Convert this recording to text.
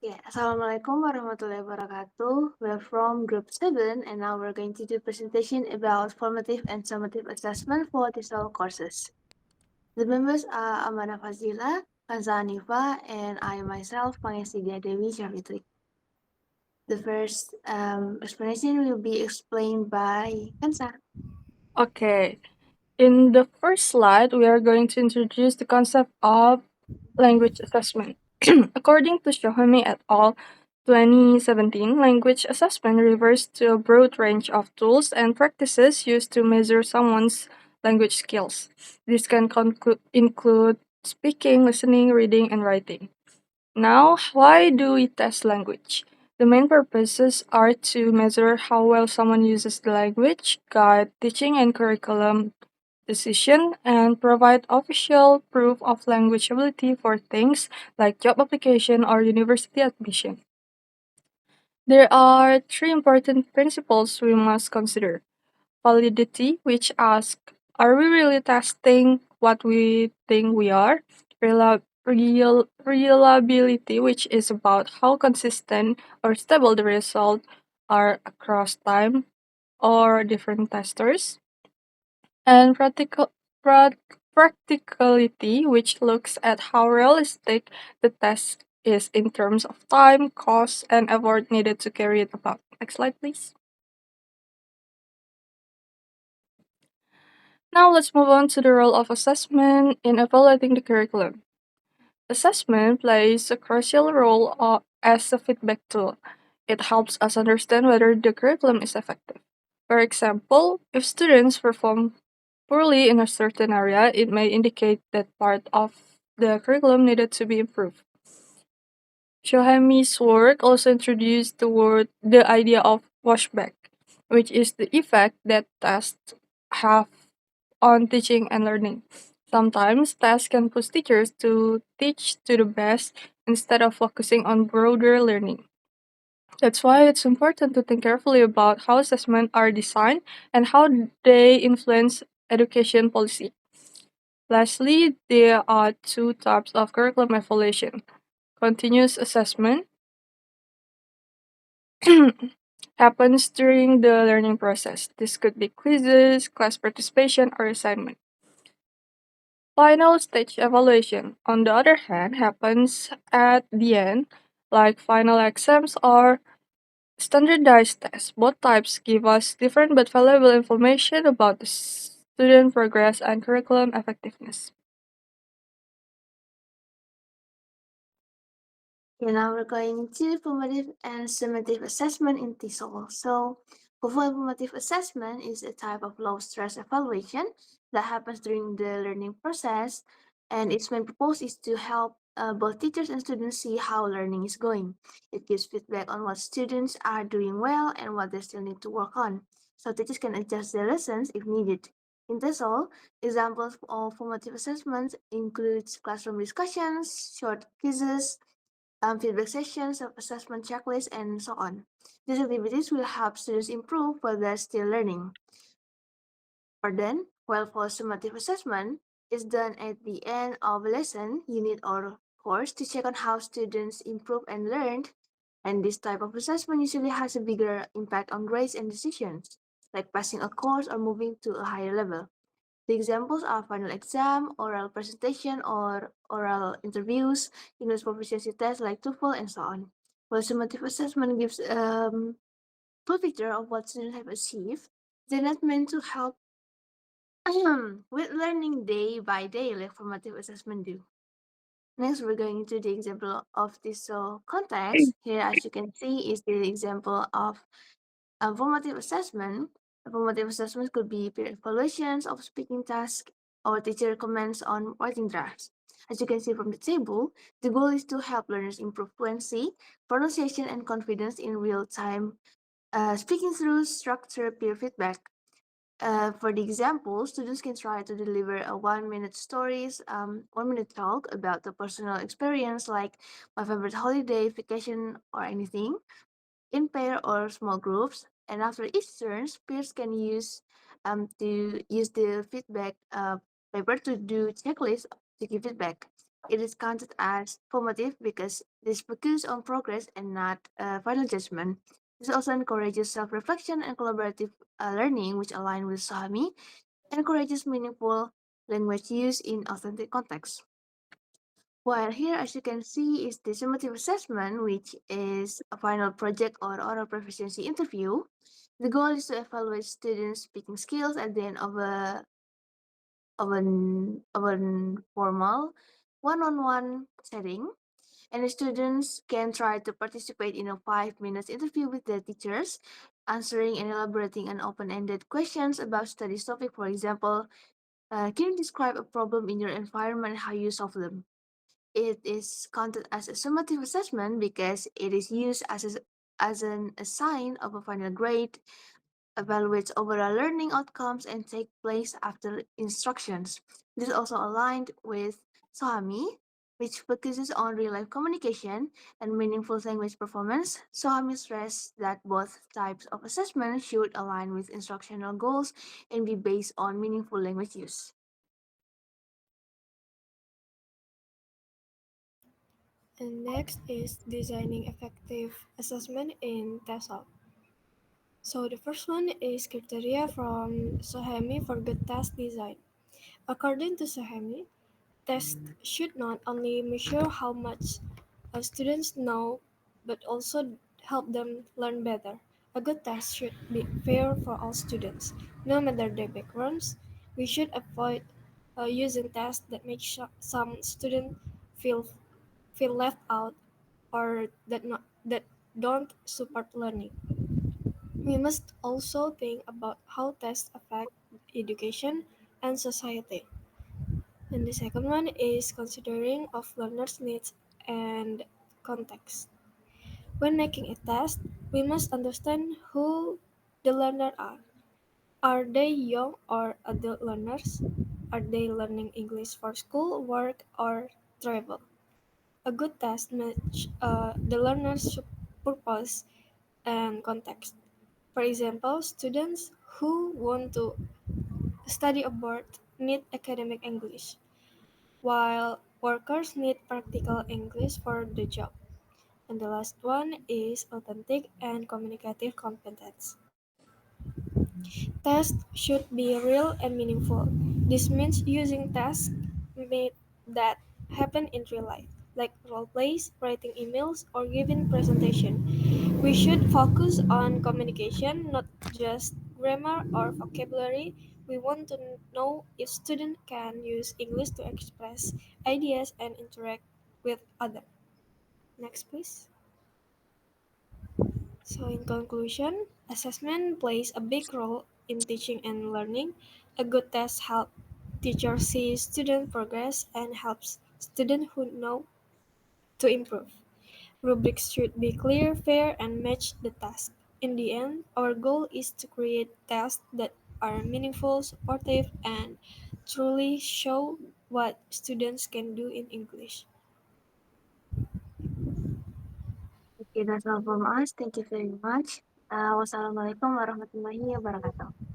Okay, Assalamualaikum warahmatullahi wabarakatuh. We're from Group 7 and now we're going to do presentation about formative and summative assessment for TESOL courses. The members are Amana Fazila, Kanza Hanifa, and I myself, Pangesidia Dewi Syafitri. The first explanation will be explained by Kansa. Okay, in the first slide, we are going to introduce the concept of language assessment. According to Shohami et al. 2017, language assessment refers to a broad range of tools and practices used to measure someone's language skills. This can include speaking, listening, reading, and writing. Now, why do we test language? The main purposes are to measure how well someone uses the language, guide teaching and curriculum decision, and provide official proof of language ability for things like job application or university admission. There are three important principles we must consider. Validity, which asks, are we really testing what we think we are? Reliability, which is about how consistent or stable the results are across time or different testers. And practicality, which looks at how realistic the test is in terms of time, cost, and effort needed to carry it out. Next slide, please. Now let's move on to the role of assessment in evaluating the curriculum. Assessment plays a crucial role as a feedback tool. It helps us understand whether the curriculum is effective. For example, if students perform poorly in a certain area, it may indicate that part of the curriculum needed to be improved. Shohami's work also introduced the idea of washback, which is the effect that tests have on teaching and learning. Sometimes tests can push teachers to teach to the best instead of focusing on broader learning. That's why it's important to think carefully about how assessments are designed and how they influence education policy. Lastly, there are two types of curriculum evaluation. Continuous assessment happens during the learning process. This could be quizzes, class participation, or assignment. Final stage evaluation, on the other hand, happens at the end, like final exams or standardized tests. Both types give us different but valuable information about the student progress and curriculum effectiveness. Okay, now we're going to formative and summative assessment in TESOL. So, formative assessment is a type of low-stress evaluation that happens during the learning process, and its main purpose is to help both teachers and students see how learning is going. It gives feedback on what students are doing well and what they still need to work on, so teachers can adjust their lessons if needed. In TESOL, examples of formative assessments include classroom discussions, short quizzes, feedback sessions, assessment checklists, and so on. These activities will help students improve while they're still learning. Or then, while for summative assessment is done at the end of a lesson, unit, or course to check on how students improve and learned. And this type of assessment usually has a bigger impact on grades and decisions, like passing a course or moving to a higher level. The examples are final exam, oral presentation, or oral interviews, English proficiency tests like TOEFL, and so on. While summative assessment gives full picture of what students have achieved, they're not meant to help with learning day by day like formative assessment do. Next, we're going into the example of this context. Here, as you can see, is the example of formative assessment. Formative assessments could be peer evaluations of speaking tasks or teacher comments on writing drafts. As you can see from the table, the goal is to help learners improve fluency, pronunciation, and confidence in real time, speaking through structured peer feedback. For the example, students can try to deliver a 1 minute stories, 1 minute talk about the personal experience like my favorite holiday, vacation, or anything in pair or small groups. And after each turn, peers can use the feedback paper to do checklists to give feedback. It is counted as formative because this focuses on progress and not final judgment. This also encourages self-reflection and collaborative learning, which align with Sahami, and encourages meaningful language use in authentic contexts. While here, as you can see, is the summative assessment, which is a final project or oral proficiency interview. The goal is to evaluate students' speaking skills at the end of an formal one-on-one setting, and the students can try to participate in a 5 minutes interview with their teachers, answering and elaborating on open-ended questions about study topic. For example, can you describe a problem in your environment and how you solve them? It is counted as a summative assessment because it is used as an assign of a final grade, evaluates overall learning outcomes, and take place after instructions. This is also aligned with SOHAMI, which focuses on real-life communication and meaningful language performance. SOHAMI stressed that both types of assessment should align with instructional goals and be based on meaningful language use. And next is designing effective assessment in TESOL. So the first one is criteria from Sohemi for good test design. According to Sohemi, tests should not only measure how much students know, but also help them learn better. A good test should be fair for all students, no matter their backgrounds. We should avoid using tests that make some students feel feel left out or that don't support learning. We must also think about how tests affect education and society. And the second one is considering of learners' needs and context. When making a test, we must understand who the learner are. Are they young or adult learners? Are they learning English for school, work, or travel? A good test match the learner's purpose and context. For example, students who want to study abroad need academic English, while workers need practical English for the job. And the last one is authentic and communicative competence. Tests should be real and meaningful. This means using tasks made that happen in real life, like role plays, writing emails, or giving presentation. We should focus on communication, not just grammar or vocabulary. We want to know if students can use English to express ideas and interact with others. Next, please. So, in conclusion, assessment plays a big role in teaching and learning. A good test helps teachers see student progress and helps students who know to improve. Rubrics should be clear, fair, and match the task. In the end, our goal is to create tests that are meaningful, supportive, and truly show what students can do in English. Okay, that's all from us. Thank you very much. Wassalamualaikum warahmatullahi wabarakatuh.